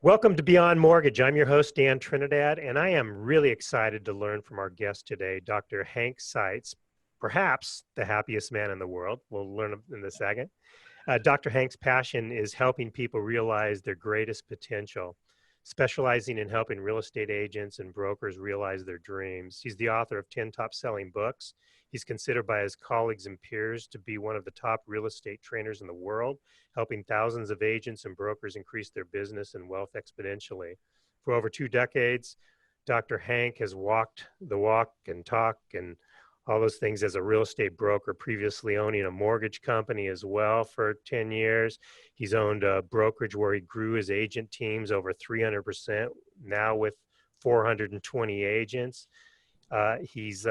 Welcome to Beyond Mortgage. I'm your host, Dan Trinidad, and I am really excited to learn from our guest today, Dr. Hank Seitz, perhaps the happiest man in the world. We'll learn in a second. Dr. Hank's passion is helping people realize their greatest potential, specializing in helping real estate agents and brokers realize their dreams. He's the author of 10 top-selling books. He's considered by his colleagues and peers to be one of the top real estate trainers in the world, helping thousands of agents and brokers increase their business and wealth exponentially. For over 2 decades, Dr. Hank has walked the walk and talk and all those things as a real estate broker, previously owning a mortgage company as well for 10 years. He's owned a brokerage where he grew his agent teams over 300%, now with 420 agents. He's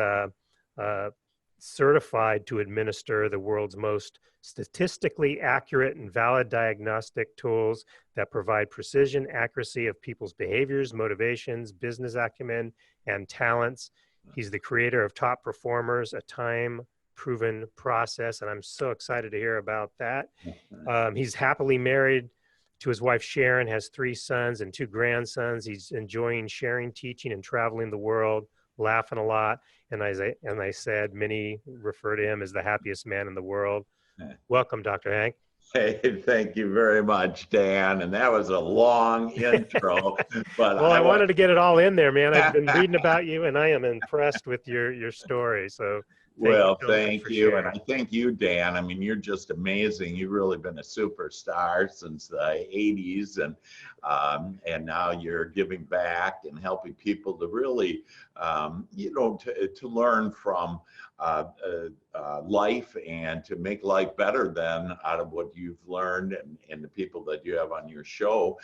certified to administer the world's most statistically accurate and valid diagnostic tools that provide precision accuracy of people's behaviors, motivations, business acumen, and talents. He's the creator of Top Performers, a time-proven process, and I'm so excited to hear about that. He's happily married to his wife, Sharon, has 3 sons and 2 grandsons. He's enjoying sharing, teaching, and traveling the world, laughing a lot. And as I said, many refer to him as the happiest man in the world. Welcome, Dr. Hank. Hey, thank you very much, Dan. And that was a long intro, but well, I wanted to get it all in there, man. I've been reading about you, and I am impressed with your story. So, thank you. And I thank you, Dan. I mean, you're just amazing. You've really been a superstar since the 80s, and now you're giving back and helping people to really, to learn from life and to make life better than out of what you've learned and the people that you have on your show,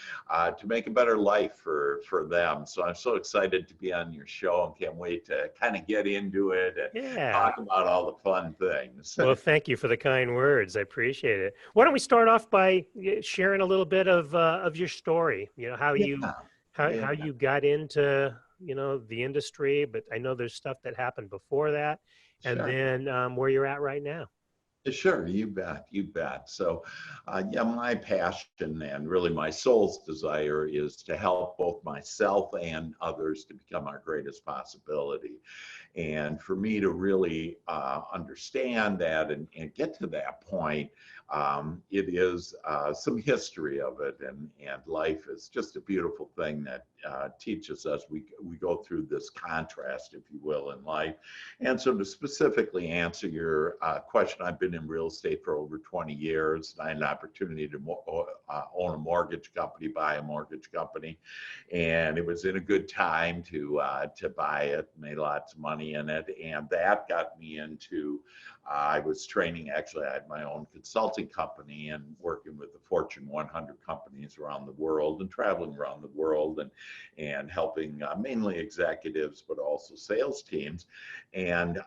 to make a better life for them. So I'm so excited to be on your show and can't wait to kind of get into it and talk about all the fun things. Well, thank you for the kind words. I appreciate it. Why don't we start off by sharing a little bit of your story, how you got into, the industry, but I know there's stuff that happened before that. And then where you're at right now. Sure, you bet, you bet. So, my passion and really my soul's desire is to help both myself and others to become our greatest possibility. And for me to really understand that and get to that point, it is some history of it, and life is just a beautiful thing that teaches us. We go through this contrast, if you will, in life. And so to specifically answer your question, I've been in real estate for over 20 years. I had an opportunity to own a mortgage company, buy a mortgage company, and it was in a good time to buy it, made lots of money in it, and that got me into, I was training, actually I had my own consulting company and working with the Fortune 100 companies around the world and traveling around the world and helping mainly executives, but also sales teams. And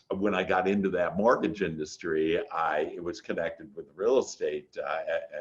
when I got into that mortgage industry, it was connected with real estate.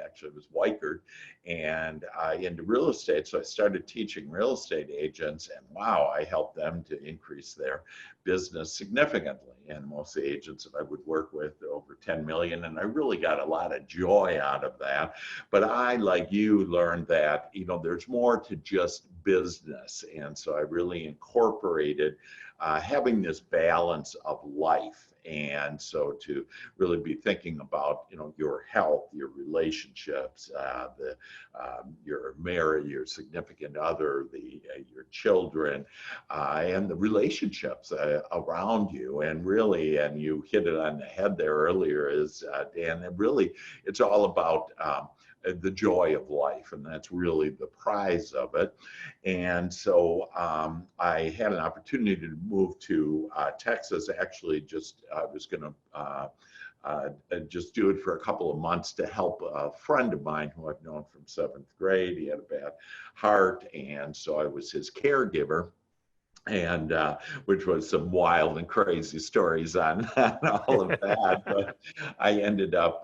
Actually, it was Weichert and into real estate. So I started teaching real estate agents, and wow, I helped them to increase their business significantly. And most of the agents that I would work with, over 10 million, and I really got a lot of joy out of that. But I, like you, learned that, there's more to just business. And so I really incorporated having this balance of life. And so to really be thinking about, your health, your relationships, your marriage, your significant other, your children, and the relationships around you. And really, and you hit it on the head there earlier, is Dan, and really, it's all about the joy of life, and that's really the prize of it. And so I had an opportunity to move to Texas. Actually, I was going to just do it for a couple of months to help a friend of mine who I've known from 7th grade. He had a bad heart, and so I was his caregiver. And which was some wild and crazy stories on all of that. But I ended up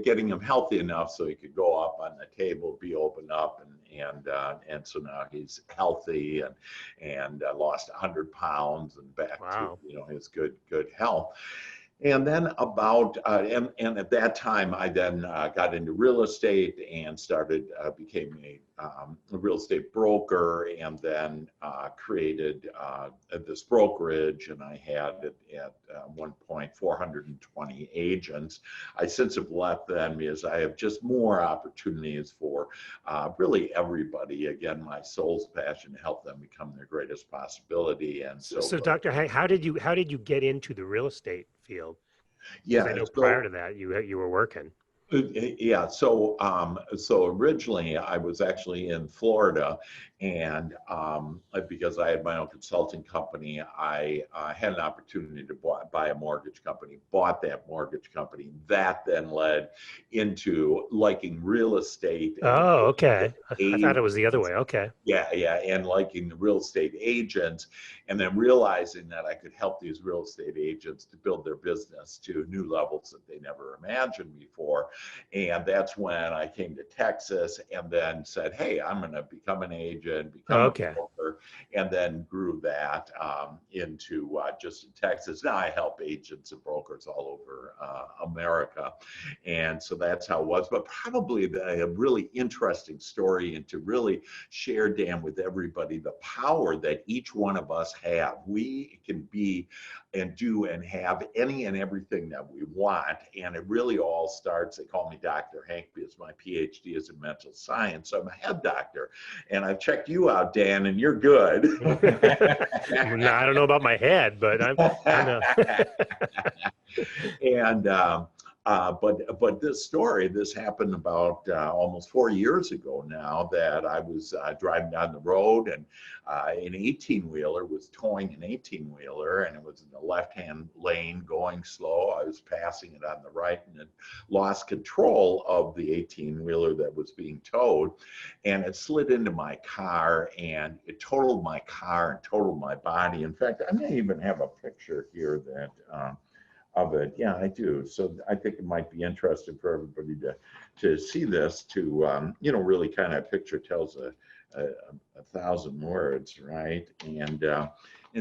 getting him healthy enough so he could go up on the table, be open up, and so now he's healthy and lost 100 pounds and back to his good health. And then and at that time, I then got into real estate and became a real estate broker, and then created this brokerage. And I had at one point 420 agents. I since have left them because I have just more opportunities for really everybody. Again, my soul's passion to help them become their greatest possibility. And So Dr. Hank, how did you get into the real estate field? Because I yeah, know prior to that you were working. Yeah, so originally I was actually in Florida, and because I had my own consulting company, I had an opportunity to buy a mortgage company, bought that mortgage company. That then led into liking real estate and Oh, okay. I thought it was the other agents. way. Okay. Yeah, and liking the real estate agents, and then realizing that I could help these real estate agents to build their business to new levels that they never imagined before. And that's when I came to Texas and then said, hey, I'm going to become an agent, become a Okay. broker, and then grew that into just in Texas. Now I help agents and brokers all over America. And so that's how it was. But probably a really interesting story, and to really share, Dan, with everybody the power that each one of us have. We can be and do and have any and everything that we want. And it really all starts, they call me Dr. Hank because my PhD is in mental science. So I'm a head doctor. And I've checked you out, Dan, and you're good. No, I don't know about my head, but I know. And but this happened about almost 4 years ago now, that I was driving down the road, and an 18-wheeler was towing an 18-wheeler, and it was in the left-hand lane going slow. I was passing it on the right, and it lost control of the 18-wheeler that was being towed, and it slid into my car, and it totaled my car and totaled my body. In fact, I may even have a picture here that of it. Yeah, I do. So I think it might be interesting for everybody to see this, to really kind of picture tells a thousand words, right? And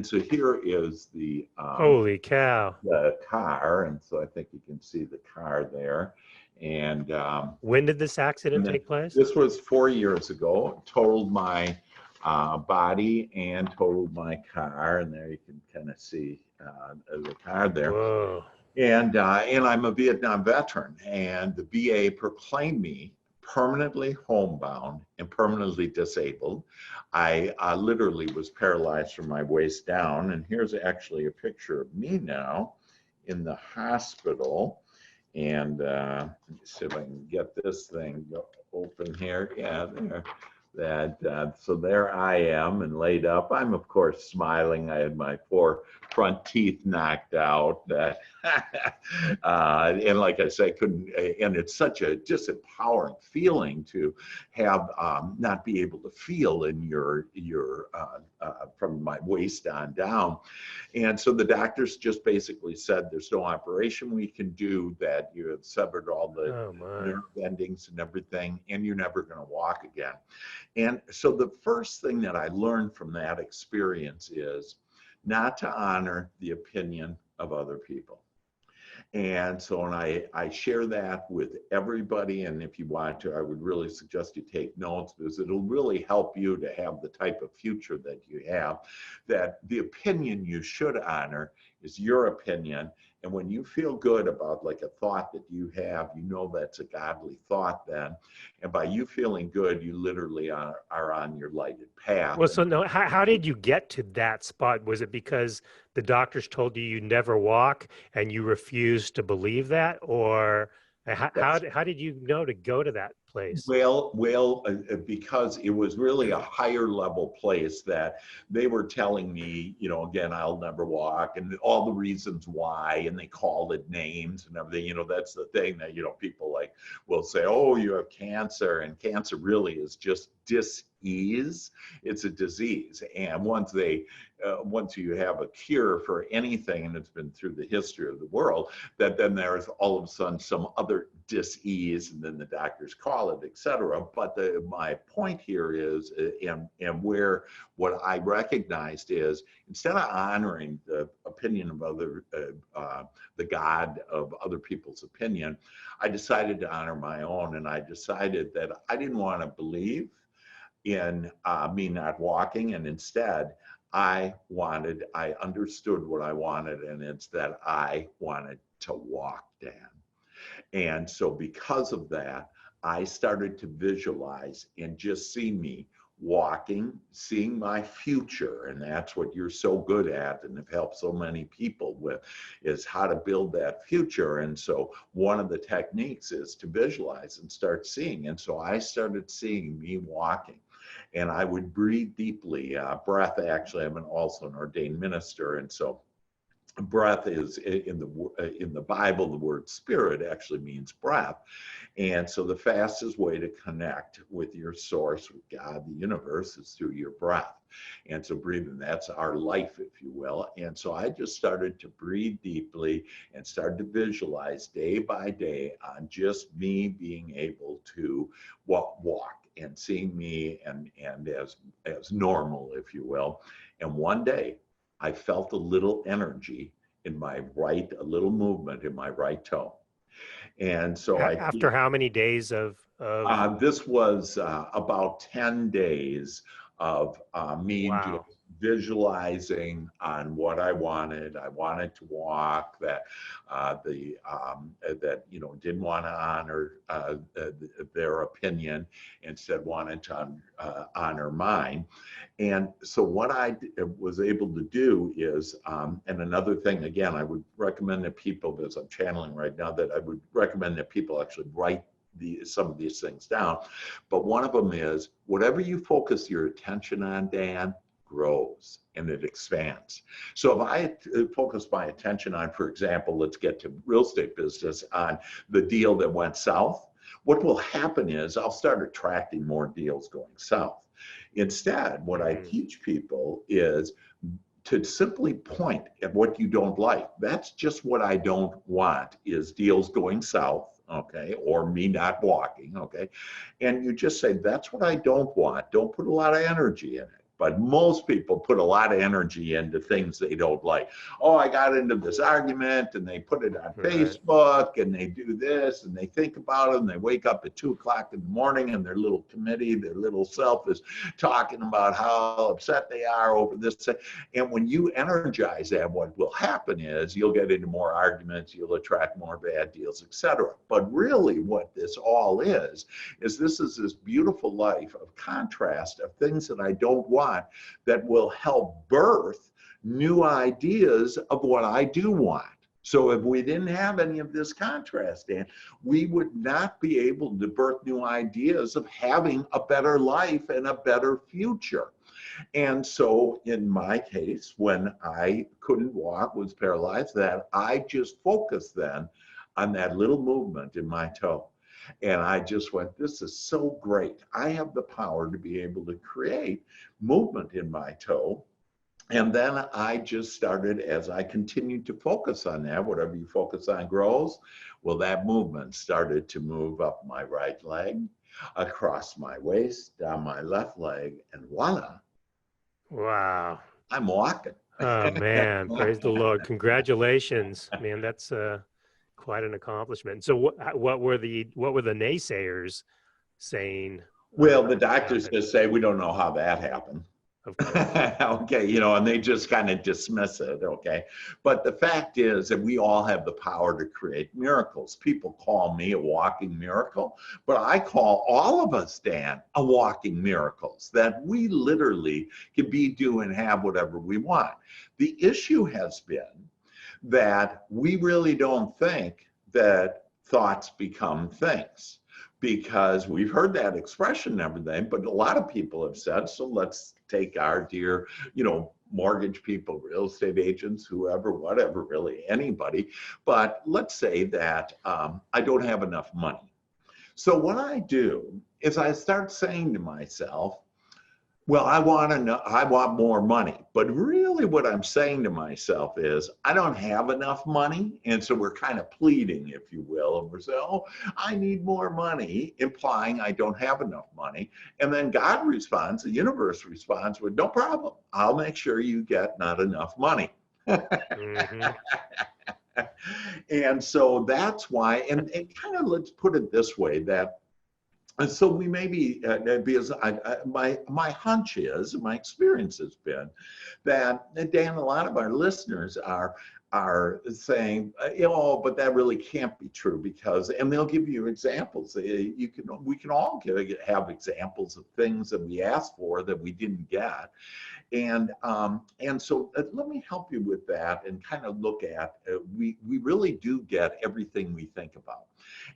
so here is Holy cow. the car, and so I think you can see the car there. And When did this accident take place? this was 4 years ago. Totaled my body and totaled my car, and there you can kind of see the car there. Whoa. And I'm a Vietnam veteran, and the VA proclaimed me permanently homebound and permanently disabled. I literally was paralyzed from my waist down, and here's actually a picture of me now in the hospital. And let me see if I can get this thing open here. Yeah, there. So there I am and laid up. I'm of course smiling. I had my 4 front teeth knocked out. And like I say, couldn't. And it's such a just empowering feeling to have not be able to feel in your from my waist on down. And so the doctors just basically said there's no operation we can do, that you have severed all the nerve endings and everything, and you're never going to walk again. And so the first thing that I learned from that experience is not to honor the opinion of other people. And so, and I share that with everybody. And if you want to, I would really suggest you take notes, because it'll really help you to have the type of future that you have. That the opinion you should honor is your opinion. And when you feel good about like a thought that you have, you know that's a godly thought then. And by you feeling good, you literally are on your lighted path. Well, so no, how did you get to that spot? Was it because the doctors told you you never walk and you refused to believe that? Or how did you know to go to that place? Well, because it was really a higher level place that they were telling me, again, I'll never walk, and all the reasons why, and they called it names and everything. That's the thing that, people like will say, oh, you have cancer, and cancer really is just dis-ease. It's a disease. And once you have a cure for anything, and it's been through the history of the world, that then there's all of a sudden some other dis-ease, and then the doctors call it, etc. But my point here is, and where what I recognized is, instead of honoring the opinion of the God of other people's opinion, I decided to honor my own. And I decided that I didn't want to believe in me not walking, and instead I understood what I wanted, and it's that I wanted to walk, Dan. And so because of that, I started to visualize and just see me walking, seeing my future. And that's what you're so good at and have helped so many people with, is how to build that future. And so one of the techniques is to visualize and start seeing. And so I started seeing me walking. And I would breathe deeply. Breath, actually, I'm also an ordained minister. And so breath is in the Bible, the word spirit actually means breath. And so the fastest way to connect with your source, with God, the universe, is through your breath. And so breathing, that's our life, if you will. And so I just started to breathe deeply and started to visualize day by day on just me being able to walk and seeing me and as normal, if you will. And one day I felt a little energy in my right, a little movement in my right toe. And so After how many days of this was about 10 days of me just wow. visualizing on what I wanted. I wanted to walk, that that didn't want to honor their opinion, instead wanted to honor mine. And so what I was able to do is, and another thing, again, I would recommend that people, as I'm channeling right now, that I would recommend that people actually write some of these things down. But one of them is, whatever you focus your attention on, Dan, grows and it expands. So if I focus my attention on, for example, let's get to real estate business, on the deal that went south, what will happen is I'll start attracting more deals going south. Instead, what I teach people is to simply point at what you don't like. That's just what I don't want, is deals going south, okay, or me not walking, okay? And you just say, that's what I don't want. Don't put a lot of energy in it. But most people put a lot of energy into things they don't like. Oh, I got into this argument, and they put it on Facebook, and they do this, and they think about it, and they wake up at 2:00 in the morning, and their little committee, their little self is talking about how upset they are over this. And when you energize that, what will happen is you'll get into more arguments, you'll attract more bad deals, etc. But really what this all is this is this beautiful life of contrast, of things that I don't want, that will help birth new ideas of what I do want. So if we didn't have any of this contrast, Dan, we would not be able to birth new ideas of having a better life and a better future. And so in my case, when I couldn't walk, was paralyzed, that I just focused then on that little movement in my toe. And I just went, this is so great. I have the power to be able to create movement in my toe. And then I just started, as I continued to focus on that, whatever you focus on grows. Well, that movement started to move up my right leg, across my waist, down my left leg, and voila. Wow. I'm walking. Oh man, praise the Lord. Congratulations. Man, that's quite an accomplishment. So what were the naysayers saying? Well, the doctors just say, we don't know how that happened. Of course. Okay, and they just kind of dismiss it, okay? But the fact is that we all have the power to create miracles. People call me a walking miracle, but I call all of us, Dan, a walking miracles, that we literally can be, do, and have whatever we want. The issue has been that we really don't think that thoughts become things, because we've heard that expression and everything, but a lot of people have said, so let's take our dear, mortgage people, real estate agents, whoever, whatever, really anybody. But let's say that I don't have enough money. So what I do is I start saying to myself, well, I want more money. But really what I'm saying to myself is, I don't have enough money. And so we're kind of pleading, if you will, and we're saying, oh, I need more money, implying I don't have enough money. And then God responds, the universe responds with, no problem. I'll make sure you get not enough money. Mm-hmm. And so that's why, and kind of let's put it this way, that And so we may be, because my hunch is, my experience has been that, Dan, a lot of our listeners are saying, but that really can't be true because, and they'll give you examples. We can all have examples of things that we asked for that we didn't get. And so let me help you with that and kind of look at, we really do get everything we think about.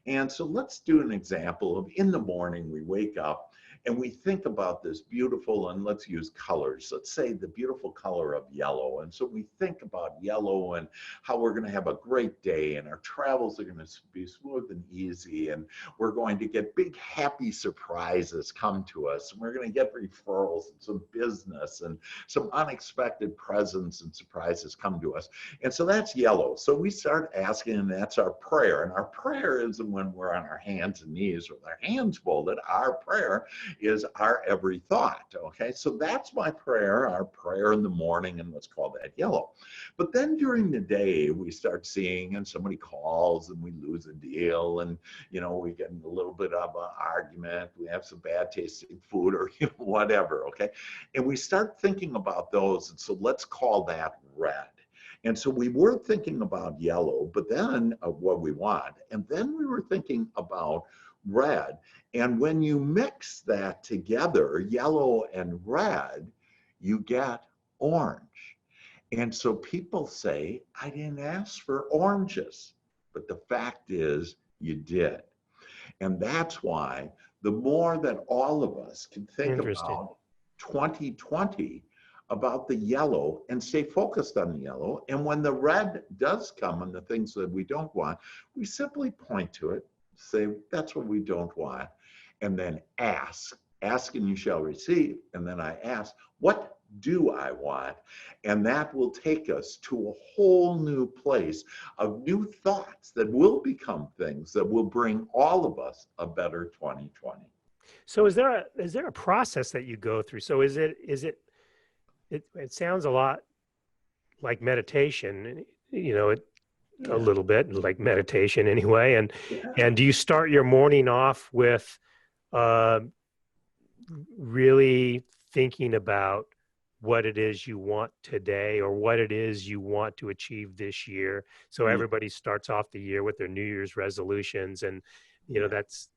And so let's do an example of in the morning, we wake up and we think about this beautiful, and let's use colors. Let's say the beautiful color of yellow. And so we think about yellow and how we're going to have a great day and our travels are going to be smooth and easy. And we're going to get big, happy surprises come to us. And we're going to get referrals and some business and some unexpected presents and surprises come to us. And so that's yellow. So we start asking, and that's our prayer. And our prayer isn't when we're on our hands and knees with our hands folded. Our prayer is our every thought. Okay, so that's my prayer, our prayer in the morning, and let's call that yellow. But then during the day, we start seeing, and somebody calls and we lose a deal, and we get in a little bit of an argument, we have some bad tasting food or whatever. Okay, and we start thinking about those, and so let's call that red. And so we were thinking about yellow, but then what we want, and then we were thinking about red. And when you mix that together, yellow and red, you get orange. And so people say, I didn't ask for oranges, but the fact is you did. And that's why the more that all of us can think about 2020, about the yellow and stay focused on the yellow. And when the red does come and the things that we don't want, we simply point to it, say, that's what we don't want, and then ask and you shall receive. And then I ask, what do I want? And that will take us to a whole new place of new thoughts that will become things that will bring all of us a better 2020. So is there a process that you go through? So it sounds a lot like meditation, a little bit like meditation anyway. And do you start your morning off with really thinking about what it is you want today or what it is you want to achieve this year? So everybody starts off the year with their New Year's resolutions, and that's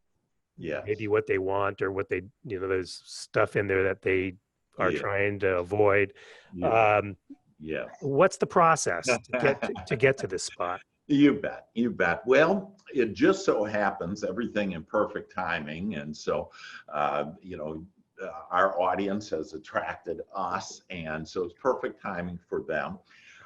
maybe what they want or what they, there's stuff in there that they are trying to avoid. What's the process to get to this spot? You bet. Well, it just so happens everything in perfect timing. And so, our audience has attracted us. And so it's perfect timing for them.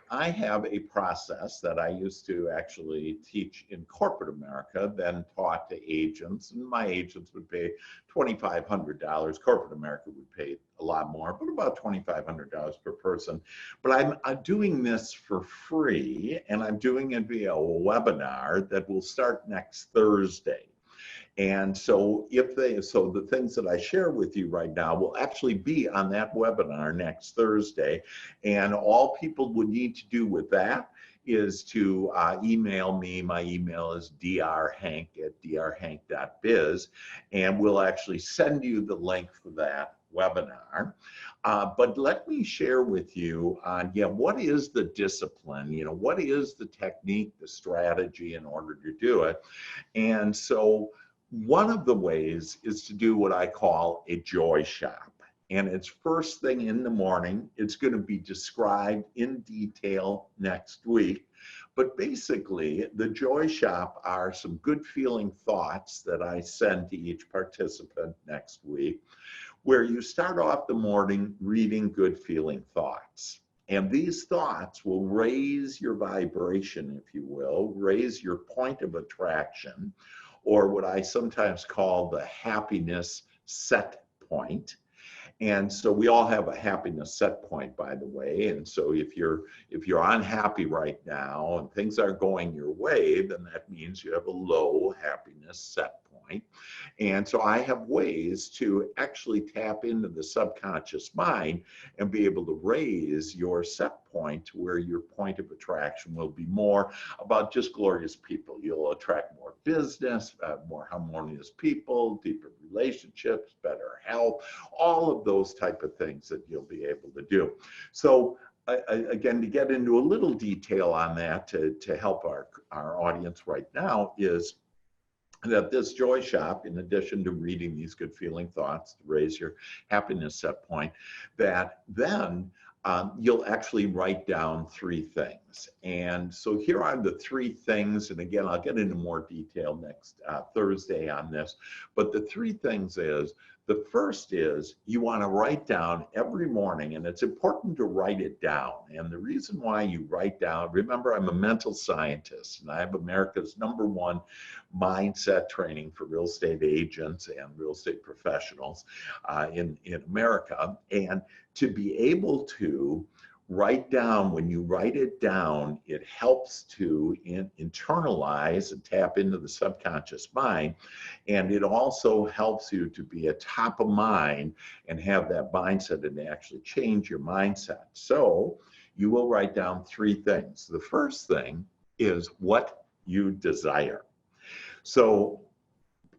I have a process that I used to actually teach in corporate America, then taught to agents, and my agents would pay $2,500. Corporate America would pay a lot more, but about $2,500 per person. But I'm doing this for free, and I'm doing it via a webinar that will start next Thursday. And so the things that I share with you right now will actually be on that webinar next Thursday. And all people would need to do with that is to email me. My email is drhank@drhank.biz, and we'll actually send you the link for that webinar. But let me share with you on, what is the discipline? What is the technique, the strategy in order to do it? And so one of the ways is to do what I call a joy shop. And it's first thing in the morning. It's going to be described in detail next week. But basically, the joy shop are some good feeling thoughts that I send to each participant next week, where you start off the morning reading good feeling thoughts. And these thoughts will raise your vibration, if you will, raise your point of attraction, or what I sometimes call the happiness set point. And so we all have a happiness set point, by the way. And so if you're unhappy right now and things aren't going your way, then that means you have a low happiness set point. And so I have ways to actually tap into the subconscious mind and be able to raise your set point to where your point of attraction will be more about just glorious people. You'll attract more business, more harmonious people, deeper relationships, better health, all of those type of things that you'll be able to do. So again, to get into a little detail on that to help our audience right now is that this joy shop, in addition to reading these good feeling thoughts to raise your happiness set point, that then you'll actually write down 3 things. And so here are the 3 things. And again, I'll get into more detail next Thursday on this. But the 3 things is, the first is you want to write down every morning, and it's important to write it down. And the reason why you write down, remember, I'm a mental scientist, and I have America's #1 mindset training for real estate agents and real estate professionals in America. And to be able to write down, when you write it down, it helps to internalize and tap into the subconscious mind. And it also helps you to be a top of mind and have that mindset and actually change your mindset. So you will write down 3 things. The first thing is what you desire. So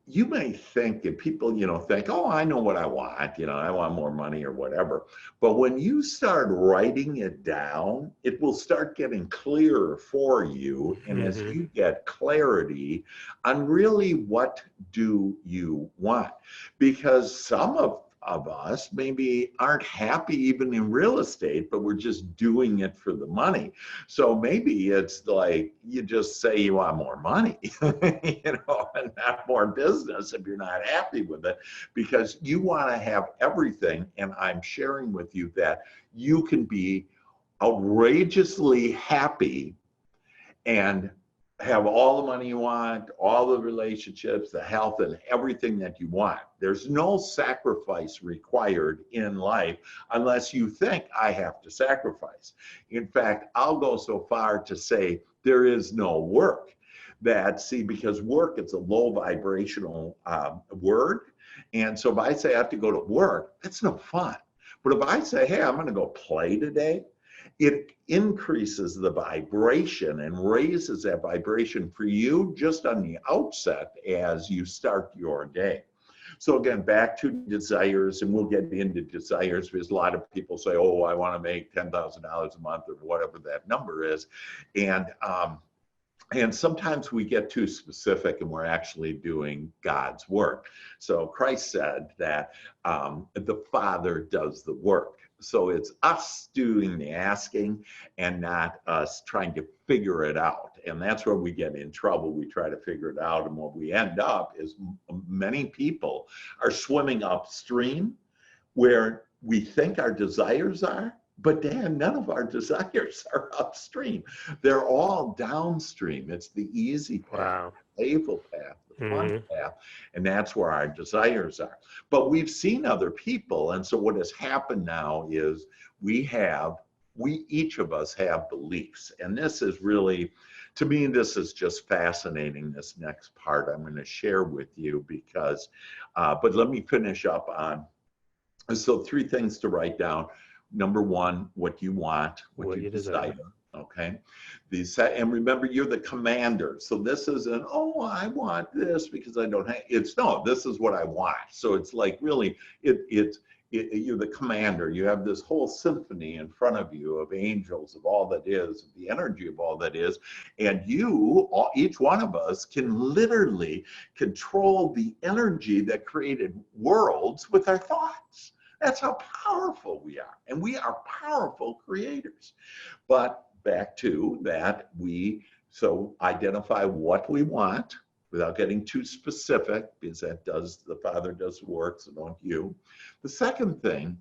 you may think, and people, think, oh, I know what I want, I want more money or whatever. But when you start writing it down, it will start getting clearer for you. And as you get clarity on really what do you want, because some of us maybe aren't happy even in real estate, but we're just doing it for the money. So maybe it's like you just say you want more money, and not more business if you're not happy with it, because you want to have everything. And I'm sharing with you that you can be outrageously happy and have all the money you want, all the relationships, the health, and everything that you want. There's no sacrifice required in life unless you think I have to sacrifice. In fact, I'll go so far to say there is no work. Because work is a low vibrational word. And so if I say I have to go to work, that's no fun. But if I say, hey, I'm going to go play today, it increases the vibration and raises that vibration for you just on the outset as you start your day. So again, back to desires, and we'll get into desires because a lot of people say, oh, I want to make $10,000 a month or whatever that number is. And sometimes we get too specific and we're actually doing God's work. So Christ said that the Father does the work. So it's us doing the asking and not us trying to figure it out. And that's where we get in trouble. We try to figure it out. And what we end up is many people are swimming upstream where we think our desires are. But Dan, none of our desires are upstream. They're all downstream. It's the easy path, the playful path, the fun path, and that's where our desires are. But we've seen other people, and so what has happened now is each of us have beliefs. And this is really, to me, this is just fascinating, this next part I'm going to share with you because, but let me finish up on, so 3 things to write down. Number 1, what you want, what you desire. Okay. And remember, you're the commander. So this isn't, oh, I want this because I don't have, no, this is what I want. So it's like really, you're the commander. You have this whole symphony in front of you of angels, of all that is, the energy of all that is. And each one of us can literally control the energy that created worlds with our thoughts. That's how powerful we are. And we are powerful creators. But back to that, so identify what we want without getting too specific, because the Father does the work, so don't you. The second thing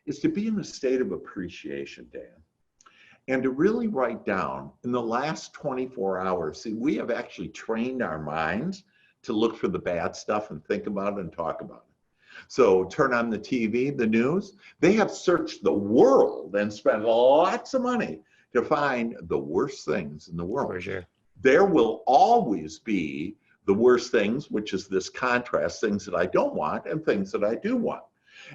is to be in a state of appreciation, Dan, and to really write down in the last 24 hours. See, we have actually trained our minds to look for the bad stuff and think about it and talk about it. So turn on the TV, the news. They have searched the world and spent lots of money to find the worst things in the For world. sure. There will always be the worst things, which is this contrast, things that I don't want and things that I do want.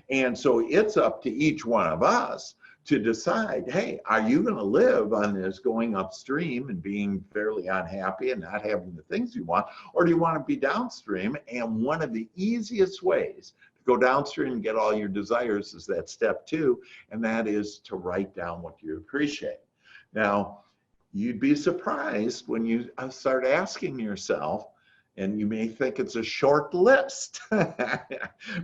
And so it's up to each one of us to decide, hey, are you going to live on this going upstream and being fairly unhappy and not having the things you want? Or do you want to be downstream? And one of the easiest ways to go downstream and get all your desires is that step 2, and that is to write down what you appreciate. Now, you'd be surprised when you start asking yourself, and you may think it's a short list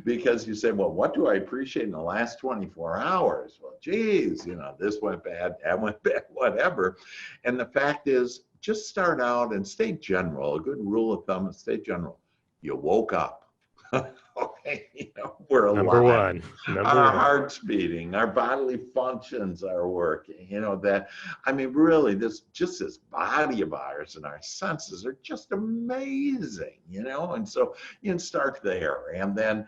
because you say, well, what do I appreciate in the last 24 hours? Well, geez, you know, this went bad, that went bad, whatever. And the fact is, just start out and stay general. A good rule of thumb is stay general. You woke up. Okay, you know, we're alive. Our heart's beating, our bodily functions are working. You know, that, I mean, really, this body of ours and our senses are just amazing, you know. And so you can start there, and then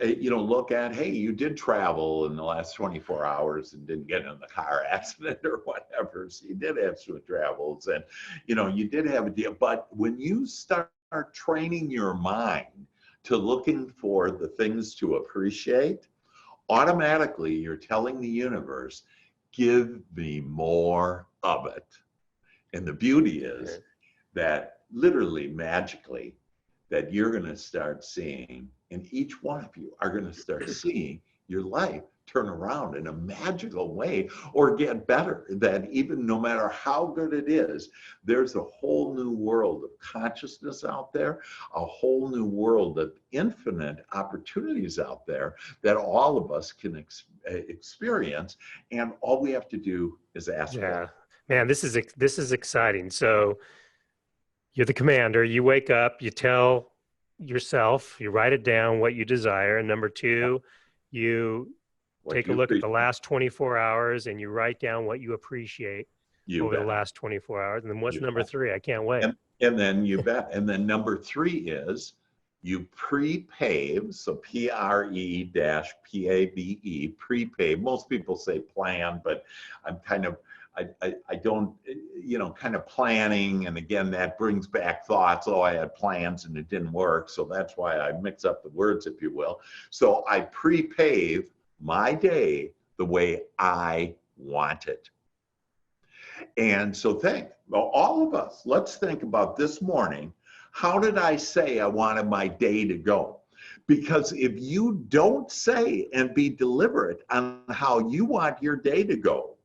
you know, look at, hey, you did travel in the last 24 hours and didn't get in a car accident or whatever. So you did have some travels, and, you know, you did have a deal. But when you start training your mind to looking for the things to appreciate, automatically you're telling the universe, give me more of it. And the beauty is that literally magically, that you're going to start seeing, and each one of you are going to start seeing your life turn around in a magical way or get better. That even no matter how good it is, there's a whole new world of consciousness out there, a whole new world of infinite opportunities out there that all of us can experience. And all we have to do is ask. Yeah, man, this is exciting. So you're the commander. You wake up, you tell yourself, you write it down what you desire. And number 2, you take a look at the last 24 hours and you write down what you appreciate over the last 24 hours. And then what's number 3? I can't wait. And then you bet. And then number 3 is you pre-pave. So PRE-PAVE, pre-pave. Most people say plan, but I'm kind of, I don't, you know, kind of planning. And again, that brings back thoughts. Oh, I had plans and it didn't work. So that's why I mix up the words, if you will. So I pre-pave my day the way I want it. And so well, all of us, let's think about this morning. How did I say I wanted my day to go? Because if you don't say and be deliberate on how you want your day to go,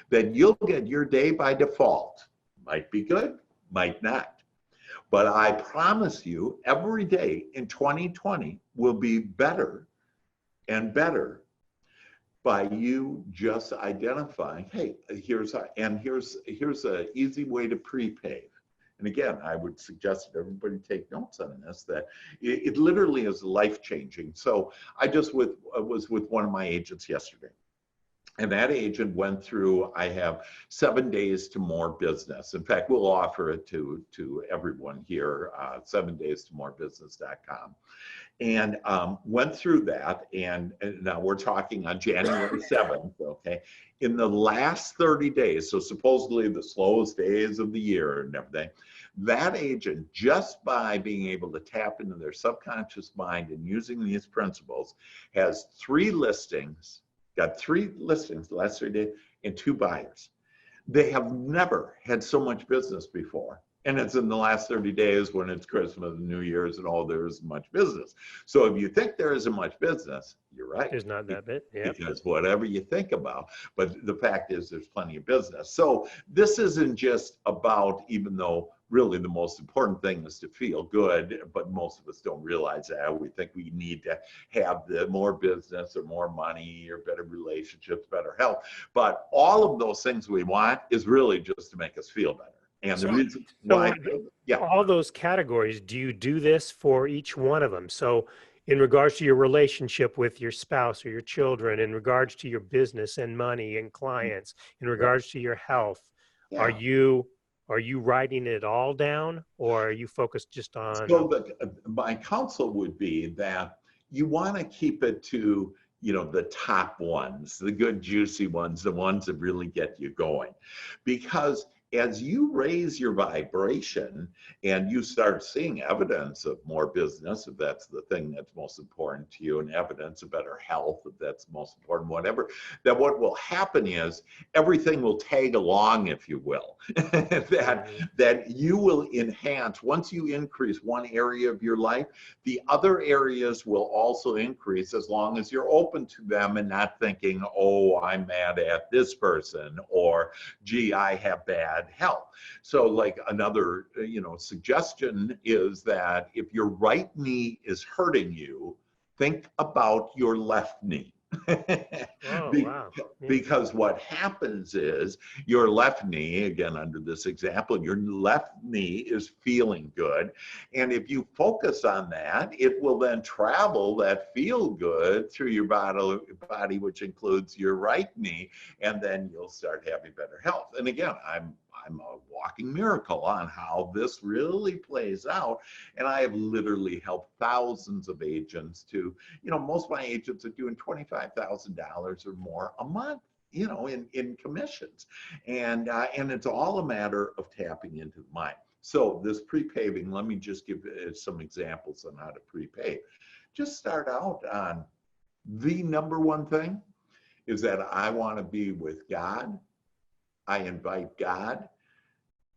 then you'll get your day by default. Might be good, might not. But I promise you, every day in 2020 will be better and better by you just identifying, hey, here's an easy way to pre-pave. And again, I would suggest that everybody take notes on this, that it literally is life-changing. So I just was with one of my agents yesterday. And that agent went through, I have 7 days to more business. In fact, we'll offer it to everyone here, 7days-to-more-business.com. And went through that, and now we're talking on January 7th, okay? In the last 30 days, so supposedly the slowest days of the year and everything, that agent, just by being able to tap into their subconscious mind and using these principles, has 3 listings, got 3 listings the last 3 days, and 2 buyers. They have never had so much business before. And it's in the last 30 days when it's Christmas and New Year's and all, there isn't much business. So if you think there isn't much business, you're right. There's not that bit, yeah. Because whatever you think about, but the fact is there's plenty of business. So this isn't just about, even though really the most important thing is to feel good, but most of us don't realize that. We think we need to have the more business or more money or better relationships, better health. But all of those things we want is really just to make us feel better. And the reason why, all those categories, do you do this for each one of them? So in regards to your relationship with your spouse or your children, in regards to your business and money and clients, in regards to your health, are you Are you writing it all down, or are you focused just on? So my counsel would be that you want to keep it to, the top ones, the good juicy ones, the ones that really get you going. Because as you raise your vibration and you start seeing evidence of more business, if that's the thing that's most important to you, and evidence of better health, if that's most important, whatever, that what will happen is everything will tag along, if you will. that you will enhance. Once you increase one area of your life, the other areas will also increase, as long as you're open to them and not thinking, oh, I'm mad at this person, or gee, I have bad health. So like another, suggestion is that if your right knee is hurting you, think about your left knee. Oh, wow. Yeah. Because what happens is your left knee, again, under this example, your left knee is feeling good. And if you focus on that, it will then travel that feel good through your body, which includes your right knee, and then you'll start having better health. And again, I'm a walking miracle on how this really plays out. And I have literally helped thousands of agents to, most of my agents are doing $25,000 or more a month, in commissions. And it's all a matter of tapping into the mind. So this pre-paving, let me just give some examples on how to pre-pave. Just start out on the number one thing is that I want to be with God. I invite God,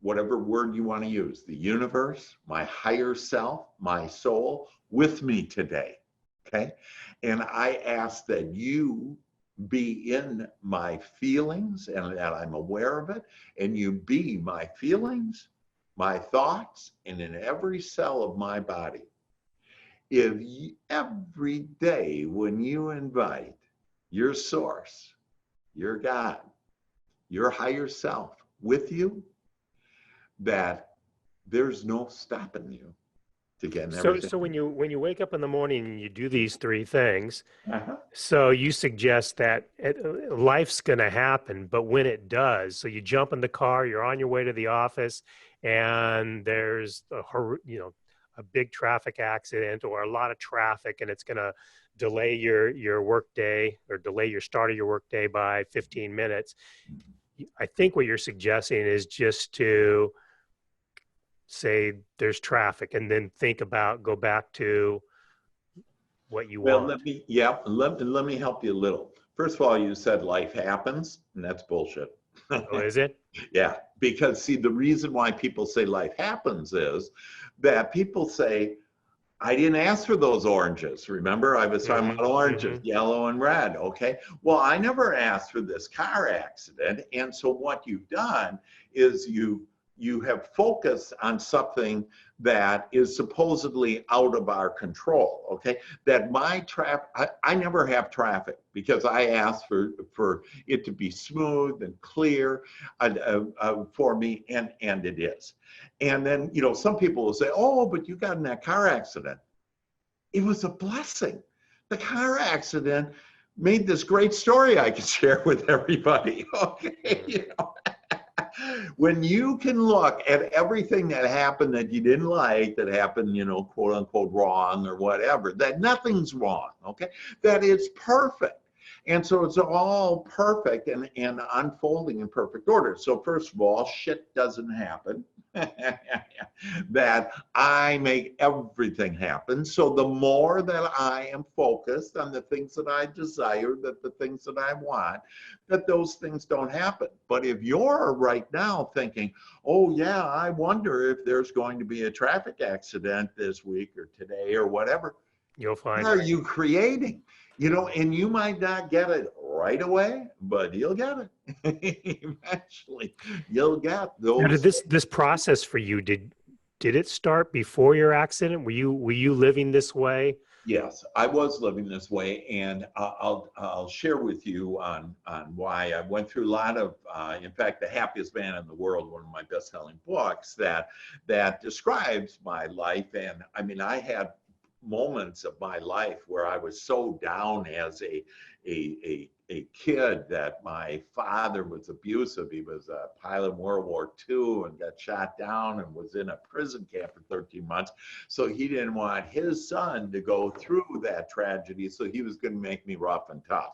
whatever word you want to use, the universe, my higher self, my soul, with me today, okay? And I ask that you be in my feelings and that I'm aware of it, and you be my feelings, my thoughts, and in every cell of my body. Every day when you invite your source, your God, your higher self with you, that there's no stopping you to getting everything. So when you wake up in the morning and you do these three things, so you suggest that life's going to happen, but when it does, so you jump in the car, you're on your way to the office, and there's a big traffic accident or a lot of traffic, and it's going to delay your work day or delay your start of your work day by 15 minutes. I think what you're suggesting is just to say there's traffic and then go back to what you want. Let me help you a little. First of all, you said life happens, and that's bullshit. Oh, is it? Yeah, because see, the reason why people say life happens is that people say, I didn't ask for those oranges. Remember, I was talking about oranges, yellow and red. Okay. Well, I never asked for this car accident. And so what you've done is you have focused on something that is supposedly out of our control, okay? That my traffic, I never have traffic because I ask for it to be smooth and clear for me, and it is. And then, some people will say, oh, but you got in that car accident. It was a blessing. The car accident made this great story I could share with everybody, okay? When you can look at everything that happened that you didn't like, that happened, quote unquote wrong or whatever, that nothing's wrong, okay? That it's perfect. And so it's all perfect and unfolding in perfect order. So first of all, shit doesn't happen. That I make everything happen. So the more that I am focused on the things that I desire, that the things that I want, that those things don't happen. But if you're right now thinking, oh yeah, I wonder if there's going to be a traffic accident this week or today or whatever, you'll find. What are you creating? And you might not get it right away, but you'll get it. Eventually, you'll get those. Now, did this process for you, did it start before your accident? Were you living this way? Yes, I was living this way, and I'll share with you on why. I went through a lot of, in fact, The Happiest Man in the World, one of my best-selling books that describes my life. And I mean, I had moments of my life where I was so down as a a kid that my father was abusive. He was a pilot in World War II and got shot down and was in a prison camp for 13 months. So he didn't want his son to go through that tragedy. So he was going to make me rough and tough.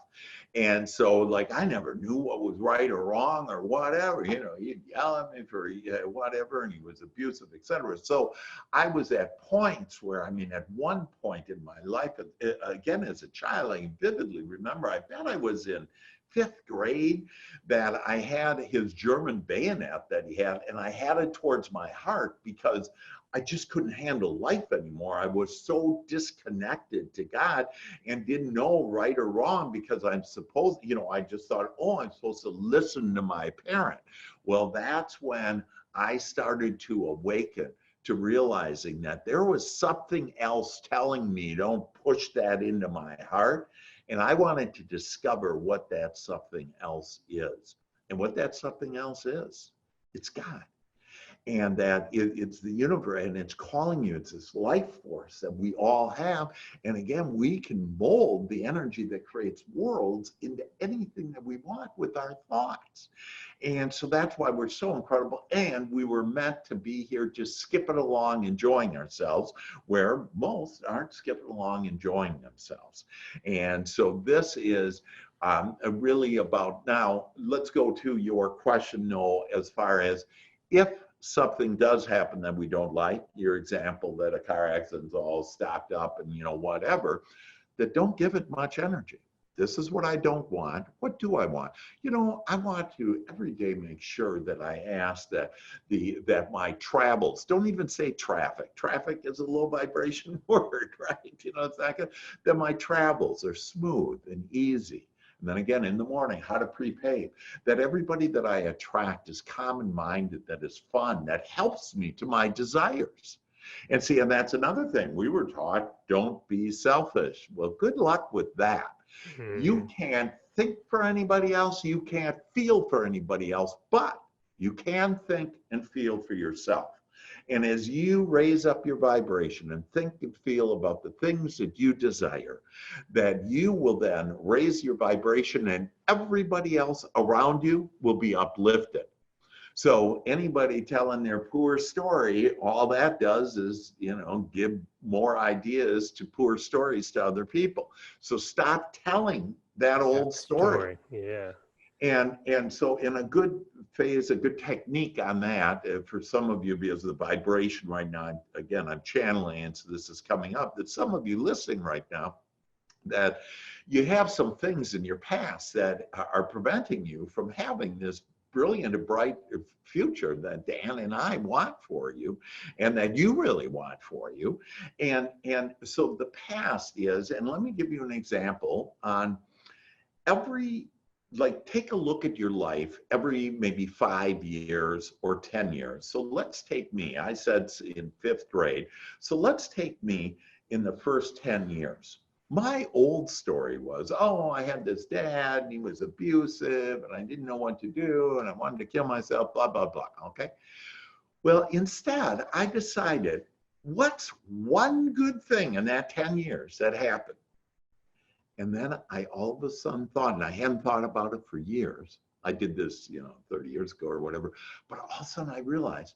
And so, like, I never knew what was right or wrong or whatever. You know, he'd yell at me for whatever, and he was abusive, etc. So I was at points where, I mean, at one point in my life, again, as a child, I vividly remember, I bet I was in 5th grade, that I had his German bayonet that he had, and I had it towards my heart because I just couldn't handle life anymore. I was so disconnected to God and didn't know right or wrong because I'm supposed, you know, I just thought, oh, I'm supposed to listen to my parent. Well, that's when I started to awaken to realizing that there was something else telling me, don't push that into my heart. And I wanted to discover what that something else is. And what that something else is, it's God. And that it's the universe, and it's calling you. It's this life force that we all have. And again, we can mold the energy that creates worlds into anything that we want with our thoughts. And so that's why we're so incredible. And we were meant to be here just skipping along, enjoying ourselves, where most aren't skipping along, enjoying themselves. And so this is really about, now let's go to your question, Noel, as far as if something does happen that we don't like, your example that a car accident's all stopped up and, you know, whatever, that don't give it much energy. This is what I don't want. What do I want? You know, I want to every day make sure that I ask that my travels, don't even say traffic. Traffic is a low vibration word, right? You know, it's not good. That my travels are smooth and easy. And then again, in the morning, how to prepay. That everybody that I attract is common-minded, that is fun, that helps me to my desires. And see, and that's another thing. We were taught, don't be selfish. Well, good luck with that. You can't think for anybody else. You can't feel for anybody else, but you can think and feel for yourself. And as you raise up your vibration and think and feel about the things that you desire, that you will then raise your vibration and everybody else around you will be uplifted. So anybody telling their poor story, all that does is, you know, give more ideas to poor stories to other people. So stop telling that old story. Yeah. And so in a good phase, a good technique on that, for some of you, because of the vibration right now, again, I'm channeling, and so this is coming up, that some of you listening right now, that you have some things in your past that are preventing you from having this brilliant and bright future that Dan and I want for you, and that you really want for you. And so the past is, and let me give you an example on every, like, take a look at your life every maybe 5 years or 10 years. So let's take me, I said in 5th grade. So let's take me in the first 10 years. My old story was, oh, I had this dad and he was abusive and I didn't know what to do and I wanted to kill myself, blah, blah, blah, okay? Well, instead, I decided, what's one good thing in that 10 years that happened? And then I all of a sudden thought, and I hadn't thought about it for years. I did this, you know, 30 years ago or whatever. But all of a sudden I realized,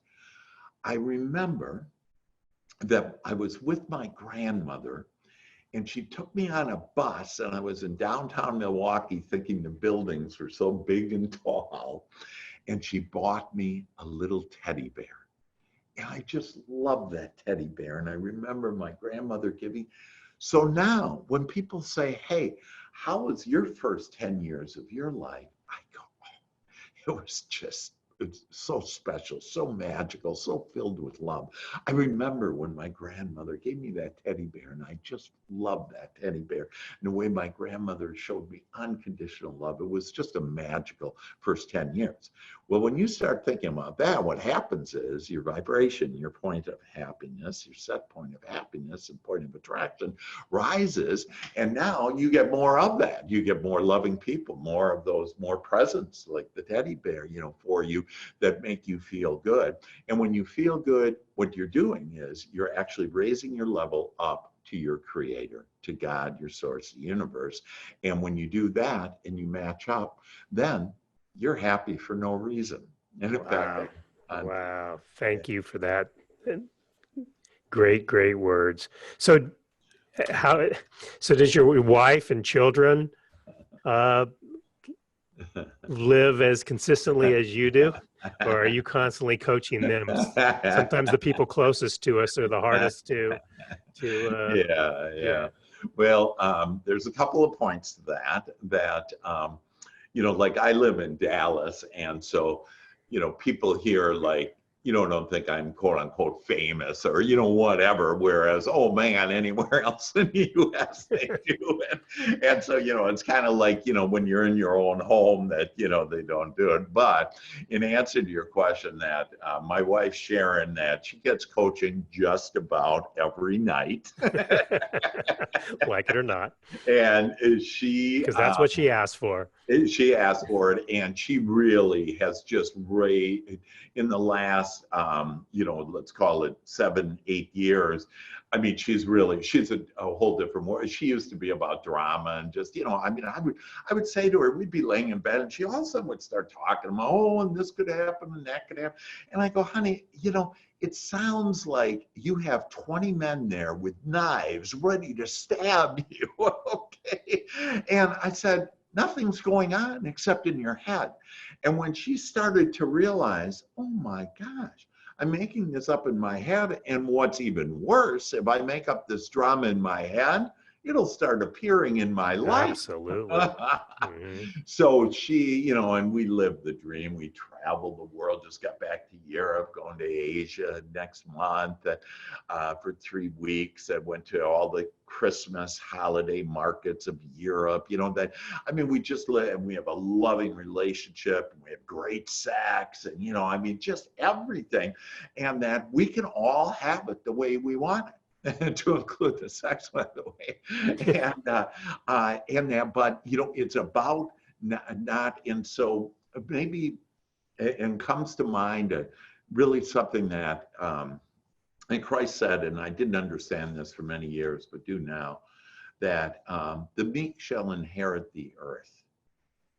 I remember that I was with my grandmother and she took me on a bus and I was in downtown Milwaukee thinking the buildings were so big and tall. And she bought me a little teddy bear. And I just loved that teddy bear. And I remember my grandmother giving. So now when people say, hey, how was your first 10 years of your life? I go, oh, it was just, it's so special, so magical, so filled with love. I remember when my grandmother gave me that teddy bear, and I just loved that teddy bear. And the way my grandmother showed me unconditional love, it was just a magical first 10 years. Well, when you start thinking about that, what happens is your vibration, your point of happiness, your set point of happiness and point of attraction rises. And now you get more of that. You get more loving people, more of those, more presents like the teddy bear, you know, for you that make you feel good. And when you feel good, what you're doing is you're actually raising your level up to your creator, to God, your source, the universe. And when you do that and you match up, then you're happy for no reason. And in fact, Wow. Wow. yeah. Thank you for that. Great, great words. So how, so does your wife and children uh, live as consistently as you do? Or are you constantly coaching them? Sometimes the people closest to us are the hardest Yeah, yeah. yeah. Well, there's a couple of points to that, like I live in Dallas, and so, people here like, don't think I'm quote unquote famous or, whatever. Whereas, oh man, anywhere else in the US they do it. And so, it's kind of like, when you're in your own home that, they don't do it. But in answer to your question, that my wife, Sharon, that she gets coaching just about every night. Like it or not, And she, because that's what she asked for. she asked for it, and she really has just in the last, let's call it 7-8 years. I mean, she's a whole different world. She used to be about drama and just, I would say to her, we'd be laying in bed and she all of a sudden would start talking about, oh, and this could happen and that could happen. And I go, honey, it sounds like you have 20 men there with knives ready to stab you. Okay. And I said, nothing's going on except in your head. And when she started to realize, oh my gosh, I'm making this up in my head. And what's even worse, if I make up this drama in my head, it'll start appearing in my life. Absolutely. Mm-hmm. So she, and we lived the dream. We traveled the world, just got back to Europe, going to Asia next month for 3 weeks. I went to all the Christmas holiday markets of Europe. We just live, and we have a loving relationship, and we have great sex, and, just everything. And that we can all have it the way we want it. To include the sex, by the way, and that, but it's about not, and so maybe, and comes to mind really something that and Christ said, and I didn't understand this for many years, but do now, that the meek shall inherit the earth.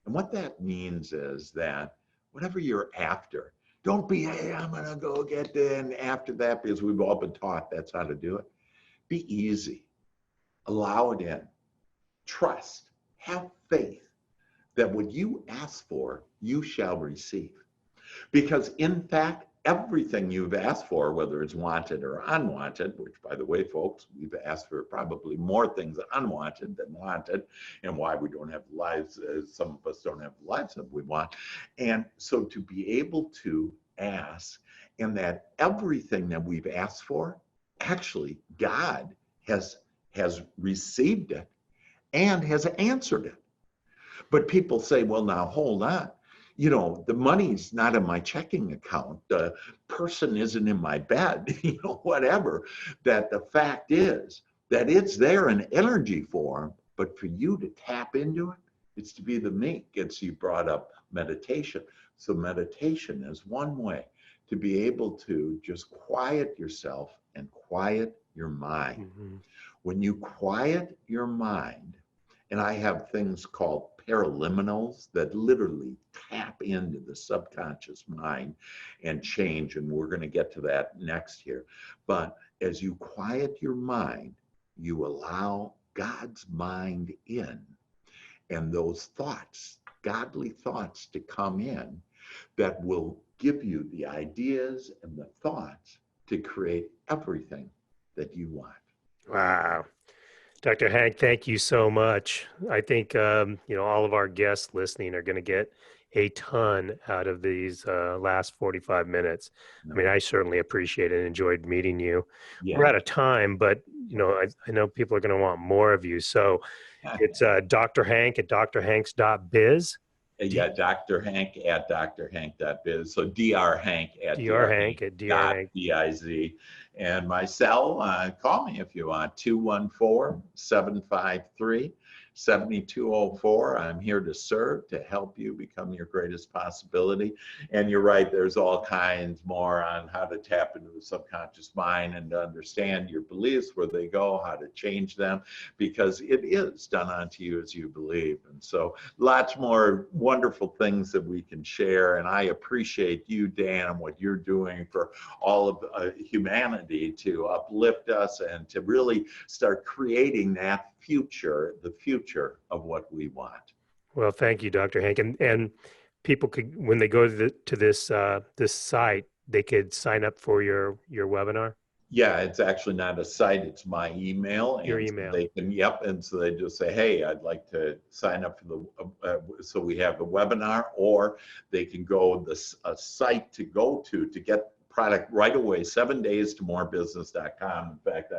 And what that means is that whatever you're after, don't be, hey, I'm going to go get in after that, because we've all been taught that's how to do it. Be easy. Allow it in. Trust. Have faith that what you ask for, you shall receive. Because in fact, everything you've asked for, whether it's wanted or unwanted, which by the way, folks, we've asked for probably more things unwanted than wanted, and why we don't have lives, some of us don't have lives that we want. And so to be able to ask, and that everything that we've asked for, actually God has received it and has answered it. But people say, well, now hold on. The money's not in my checking account. The person isn't in my bed, whatever. That the fact is that it's there in energy form, but for you to tap into it, it's to be the meek. You brought up meditation. So meditation is one way to be able to just quiet yourself and quiet your mind. Mm-hmm. When you quiet your mind, and I have things called paraliminals that literally tap into the subconscious mind and change, and we're going to get to that next here. But as you quiet your mind, you allow God's mind in, and those thoughts, godly thoughts, to come in that will give you the ideas and the thoughts to create everything that you want. Wow. Dr. Hank, thank you so much. I think, all of our guests listening are going to get a ton out of these last 45 minutes. I mean, I certainly appreciate it and enjoyed meeting you. Yeah. We're out of time, but, I know people are going to want more of you. So it's Dr. Hank at drhanks.biz. Yeah, Dr. Hank at drhank.biz. So drhank at drhank.biz. And my cell, call me if you want, 214-753 7204. I'm here to serve, to help you become your greatest possibility. And you're right, there's all kinds more on how to tap into the subconscious mind and to understand your beliefs, where they go, how to change them, because it is done unto you as you believe. And so lots more wonderful things that we can share. And I appreciate you, Dan, and what you're doing for all of humanity to uplift us and to really start creating that future, the future of what we want. Well, thank you, Dr. Hank. And people could, when they go to this this site, they could sign up for your webinar. Yeah, it's actually not a site, it's my email. Your And email. so they can, yep, and so they just say, hey, I'd like to sign up for the, so we have the webinar, or they can go a site to go to get product right away, 7 days to morebusiness.com. In fact,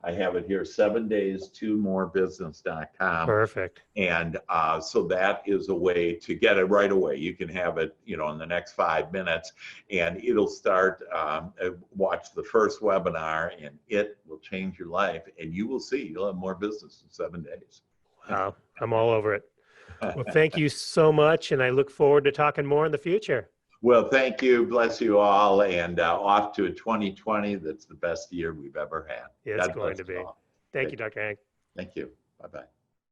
I have it here, 7 days to morebusiness.com. Perfect. And so that is a way to get it right away. You can have it, in the next 5 minutes, and it'll start, watch the first webinar, and it will change your life, and you will see, you'll have more business in 7 days. Wow, I'm all over it. Well, thank you so much, and I look forward to talking more in the future. Well, thank you. Bless you all. And off to a 2020 that's the best year we've ever had. It's going to be. Thank you, Dr. Hank. Thank you. Bye-bye.